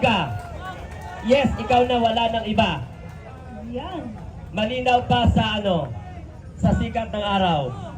Ka. Yes, ikaw na, wala ng iba. Yan. Malinaw pa sa ano? Sa sikat ng araw.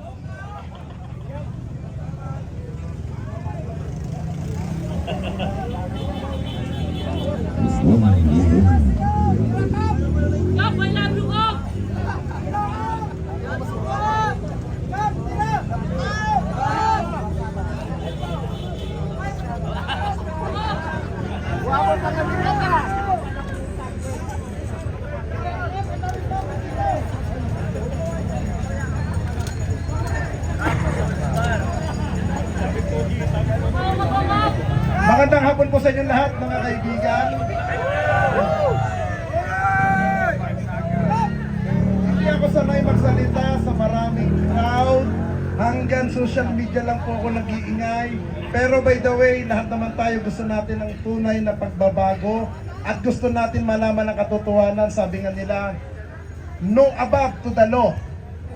Magandang hapon po sa inyo lahat, mga kaibigan. Hindi ako sanay magsalita sa maraming crowd. Hanggang social media lang po ako nag-iingay. Pero by the way, lahat naman tayo gusto natin ng tunay na pagbabago. At gusto natin malaman ang katotohanan. Sabi nga nila, no above to the law.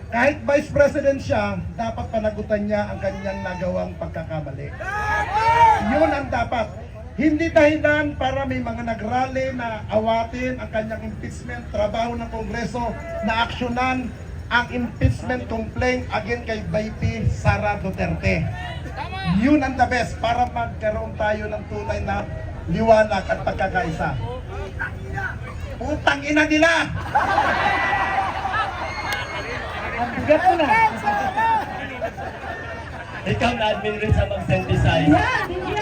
Kahit Vice President siya, dapat panagutan niya ang kanyang nagawang pagkakamali. Yun ang dapat. Hindi dahilan para may mga nagrally na awatin ang kanyang impeachment. Trabaho ng Kongreso na aksyonan ang impeachment complaint against kay VP Sara Duterte. Yun ang the best para magkaroon tayo ng tunay na liwanag at pagkakaisa. Putang ina nila! Ang bigat ko na. Ikaw na admin rin sa mag-synthesize. Yan. Hindi